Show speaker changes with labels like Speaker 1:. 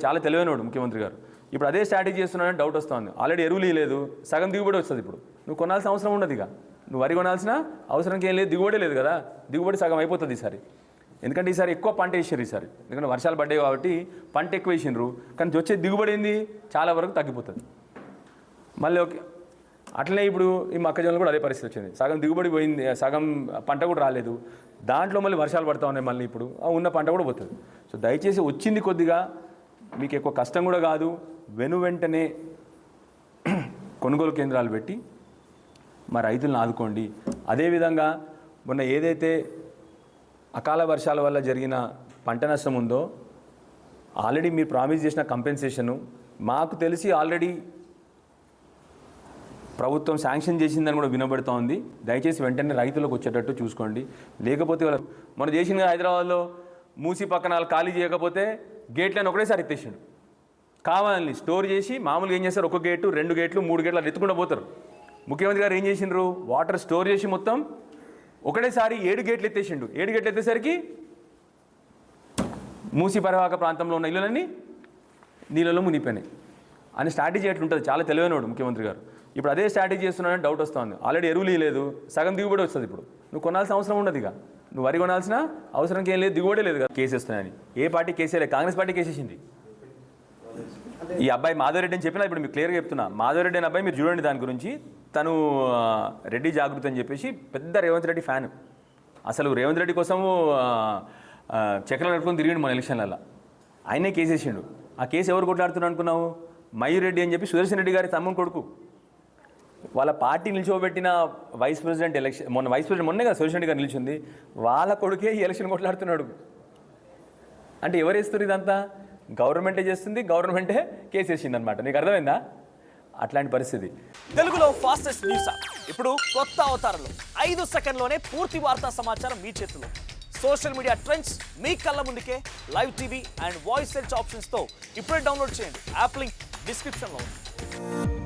Speaker 1: చాలా తెలివైనవాడు ముఖ్యమంత్రి గారు. ఇప్పుడు అదే స్ట్రాటజీ చేస్తున్నాడని డౌట్ వస్తుంది. ఆల్రెడీ ఎరువులు లేదు, సగం దిగుబడి వస్తుంది. ఇప్పుడు నువ్వు కొనాల్సిన అవసరం ఉండదు. ఇక నువ్వు వరి కొనాల్సిన అవసరంకి ఏం లేదు, దిగుబడి లేదు కదా, దిగుబడి సగం అయిపోతుంది ఈసారి. ఎందుకంటే ఈసారి ఎక్కువ పంట వేసారు ఈసారి, ఎందుకంటే వర్షాలు పడ్డాయి కాబట్టి పంట ఎక్కువ వేసినారు. కానీ వచ్చే దిగుబడి ఏంది చాలా వరకు తగ్గిపోతుంది. మళ్ళీ ఓకే అట్లనే ఇప్పుడు ఈ మొక్కజొన్నలు కూడా అదే పరిస్థితి వచ్చింది. సగం దిగుబడి పోయింది, సగం పంట కూడా రాలేదు. దాంట్లో మళ్ళీ వర్షాలు పడతా ఉన్నాయి. మళ్ళీ ఇప్పుడు ఉన్న పంట కూడా పోతుంది. సో దయచేసి వచ్చింది కొద్దిగా, మీకు ఎక్కువ కష్టం కూడా కాదు, వెంటనే కొనుగోలు కేంద్రాలు పెట్టి మా రైతులను ఆదుకోండి. అదేవిధంగా మొన్న ఏదైతే అకాల వర్షాల వల్ల జరిగిన పంట నష్టం ఉందో ఆల్రెడీ మీరు ప్రామిస్ చేసిన కంపెన్సేషను మాకు తెలిసి ఆల్రెడీ ప్రభుత్వం శాంక్షన్ చేసిందని కూడా వినబడుతోంది. దయచేసి వెంటనే రైతులకు వచ్చేటట్టు చూసుకోండి. లేకపోతే వాళ్ళు మనం చేసిన హైదరాబాద్లో మూసి పక్కన ఖాళీ చేయకపోతే గేట్లను ఒకటేసారి ఎత్తేసిండు. కావాలని స్టోర్ చేసి మామూలుగా ఏం చేస్తారు, ఒక గేటు 2 గేట్లు 3 గేట్లు అలా ఎత్తుకుండా పోతారు. ముఖ్యమంత్రి గారు ఏం చేసిండ్రు, వాటర్ స్టోర్ చేసి మొత్తం ఒకటేసారి 7 గేట్లు ఎత్తేసిండు. 7 గేట్లు ఎత్తేసరికి మూసి పరివాహక ప్రాంతంలో ఉన్న ఇళ్ళన్నీ నీళ్ళలో మునిగిపోయినాయి అని స్ట్రాటజీ ఎట్లుంటుంది. చాలా తెలివైనవాడు ముఖ్యమంత్రి గారు. ఇప్పుడు అదే స్ట్రాటజీ చేస్తున్నాడని డౌట్ వస్తుంది. ఆల్రెడీ ఎరువులు లేదు, సగం దిగుబడి వస్తుంది. ఇప్పుడు నువ్వు కొనాల్సిన అవసరం ఉండదు. ఇక నువ్వు వరి కొనాల్సిన అవసరంకి ఏం లేదు, దిగుబడి లేదు కదా. కేసేస్తున్నాయని ఏ పార్టీ కేసేలే, కాంగ్రెస్ పార్టీ కేసేసింది. ఈ అబ్బాయి మాధవరెడ్డి అని చెప్పినా ఇప్పుడు మీకు క్లియర్గా చెప్తున్నా. మాధవరెడ్డి అని అబ్బాయి మీరు చూడండి, దాని గురించి తను రెడ్డి జాగృతి అని చెప్పేసి పెద్ద రేవంత్ రెడ్డి ఫ్యాన్. అసలు రేవంత్ రెడ్డి కోసము చక్రాలు నడుపుకొని తిరిగిండు మన ఎలక్షన్లలో. ఆయనే కేసేసిండు. ఆ కేసు ఎవరు కొట్లాడుతున్నాడు అనుకున్నావు, మయూర్ రెడ్డి అని చెప్పి సుదర్శన్ రెడ్డి గారి తమ్ముని కొడుకు. వాళ్ళ పార్టీ నిలిచిపోబెట్టిన వైస్ ప్రెసిడెంట్ ఎలక్షన్, మొన్న వైస్ ప్రెసిడెంట్ మొన్నే కదా సుదర్శన్ రెడ్డి గారు నిలిచింది, వాళ్ళ కొడుకే ఈ ఎలక్షన్ కొట్లాడుతున్నాడు. అంటే ఎవరు వేస్తారు ఇదంతా? గవర్నమెంటే చేస్తుంది, గవర్నమెంటే కేసు వేసింది అనమాట. నీకు అర్థమైందా? అట్లాంటి పరిస్థితి.
Speaker 2: తెలుగులో ఫాస్టెస్ట్ న్యూస్ ఇప్పుడు కొత్త అవతారంలో 5 సెకండ్లోనే పూర్తి వార్తా సమాచారం మీ చేతిలో. సోషల్ మీడియా ట్రెండ్స్ మీ కళ్ళ ముందుకే live TV and voice search ఆప్షన్స్తో ఇప్పుడే డౌన్లోడ్ చేయండి. యాప్ లింక్ డిస్క్రిప్షన్లో ఉంది.